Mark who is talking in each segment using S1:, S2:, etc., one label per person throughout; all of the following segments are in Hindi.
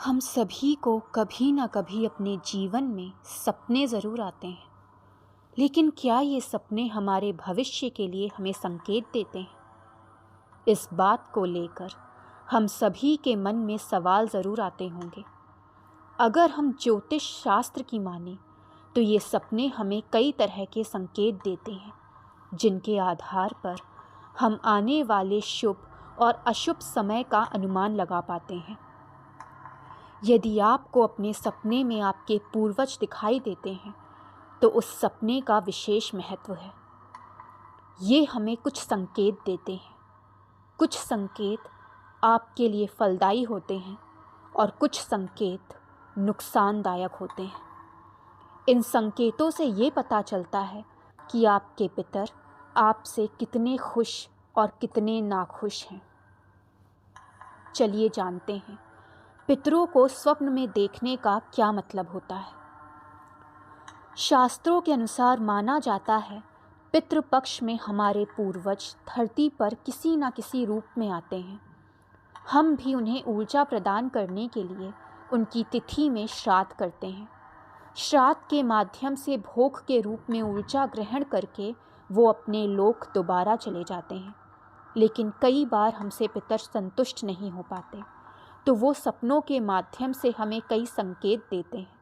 S1: हम सभी को कभी ना कभी अपने जीवन में सपने ज़रूर आते हैं, लेकिन क्या ये सपने हमारे भविष्य के लिए हमें संकेत देते हैं? इस बात को लेकर हम सभी के मन में सवाल ज़रूर आते होंगे। अगर हम ज्योतिष शास्त्र की माने तो ये सपने हमें कई तरह के संकेत देते हैं, जिनके आधार पर हम आने वाले शुभ और अशुभ समय का अनुमान लगा पाते हैं। यदि आपको अपने सपने में आपके पूर्वज दिखाई देते हैं तो उस सपने का विशेष महत्व है। ये हमें कुछ संकेत देते हैं। कुछ संकेत आपके लिए फलदायी होते हैं और कुछ संकेत नुकसानदायक होते हैं। इन संकेतों से ये पता चलता है कि आपके पितर आपसे कितने खुश और कितने नाखुश हैं। चलिए जानते हैं पितरों को स्वप्न में देखने का क्या मतलब होता है। शास्त्रों के अनुसार माना जाता है पितृपक्ष में हमारे पूर्वज धरती पर किसी न किसी रूप में आते हैं। हम भी उन्हें ऊर्जा प्रदान करने के लिए उनकी तिथि में श्राद्ध करते हैं। श्राद्ध के माध्यम से भोग के रूप में ऊर्जा ग्रहण करके वो अपने लोक दोबारा चले जाते हैं। लेकिन कई बार हमसे पितर संतुष्ट नहीं हो पाते, तो वो सपनों के माध्यम से हमें कई संकेत देते हैं।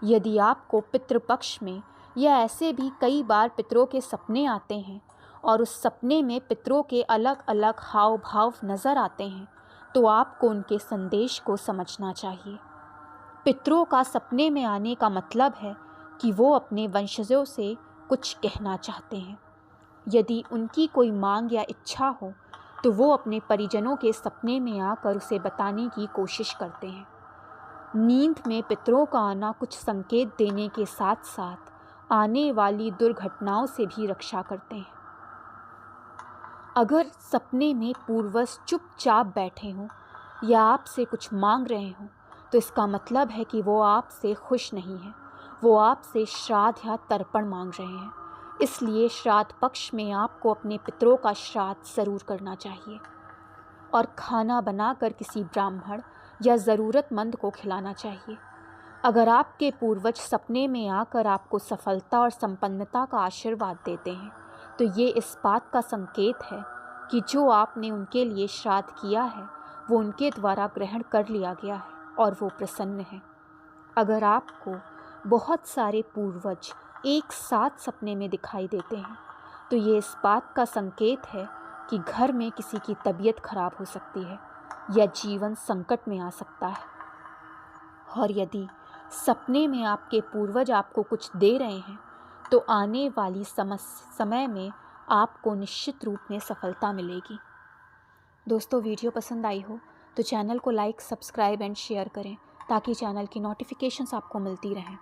S1: यदि आपको पितृपक्ष में या ऐसे भी कई बार पितरों के सपने आते हैं और उस सपने में पितरों के अलग अलग हाव भाव नज़र आते हैं, तो आपको उनके संदेश को समझना चाहिए। पितरों का सपने में आने का मतलब है कि वो अपने वंशजों से कुछ कहना चाहते हैं। यदि उनकी कोई मांग या इच्छा हो तो वो अपने परिजनों के सपने में आकर उसे बताने की कोशिश करते हैं। नींद में पितरों का आना कुछ संकेत देने के साथ साथ आने वाली दुर्घटनाओं से भी रक्षा करते हैं। अगर सपने में पूर्वज चुपचाप बैठे हों या आपसे कुछ मांग रहे हों, तो इसका मतलब है कि वो आपसे खुश नहीं हैं। वो आपसे श्राद्ध या तर्पण मांग रहे हैं। इसलिए श्राद्ध पक्ष में आपको अपने पितरों का श्राद्ध ज़रूर करना चाहिए और खाना बनाकर किसी ब्राह्मण या ज़रूरतमंद को खिलाना चाहिए। अगर आपके पूर्वज सपने में आकर आपको सफलता और संपन्नता का आशीर्वाद देते हैं, तो ये इस बात का संकेत है कि जो आपने उनके लिए श्राद्ध किया है वो उनके द्वारा ग्रहण कर लिया गया है और वो प्रसन्न हैं। अगर आपको बहुत सारे पूर्वज एक साथ सपने में दिखाई देते हैं, तो ये इस बात का संकेत है कि घर में किसी की तबीयत खराब हो सकती है या जीवन संकट में आ सकता है। और यदि सपने में आपके पूर्वज आपको कुछ दे रहे हैं, तो आने वाली समय में आपको निश्चित रूप में सफलता मिलेगी। दोस्तों, वीडियो पसंद आई हो तो चैनल को लाइक, सब्सक्राइब एंड शेयर करें ताकि चैनल की नोटिफिकेशंस आपको मिलती रहें।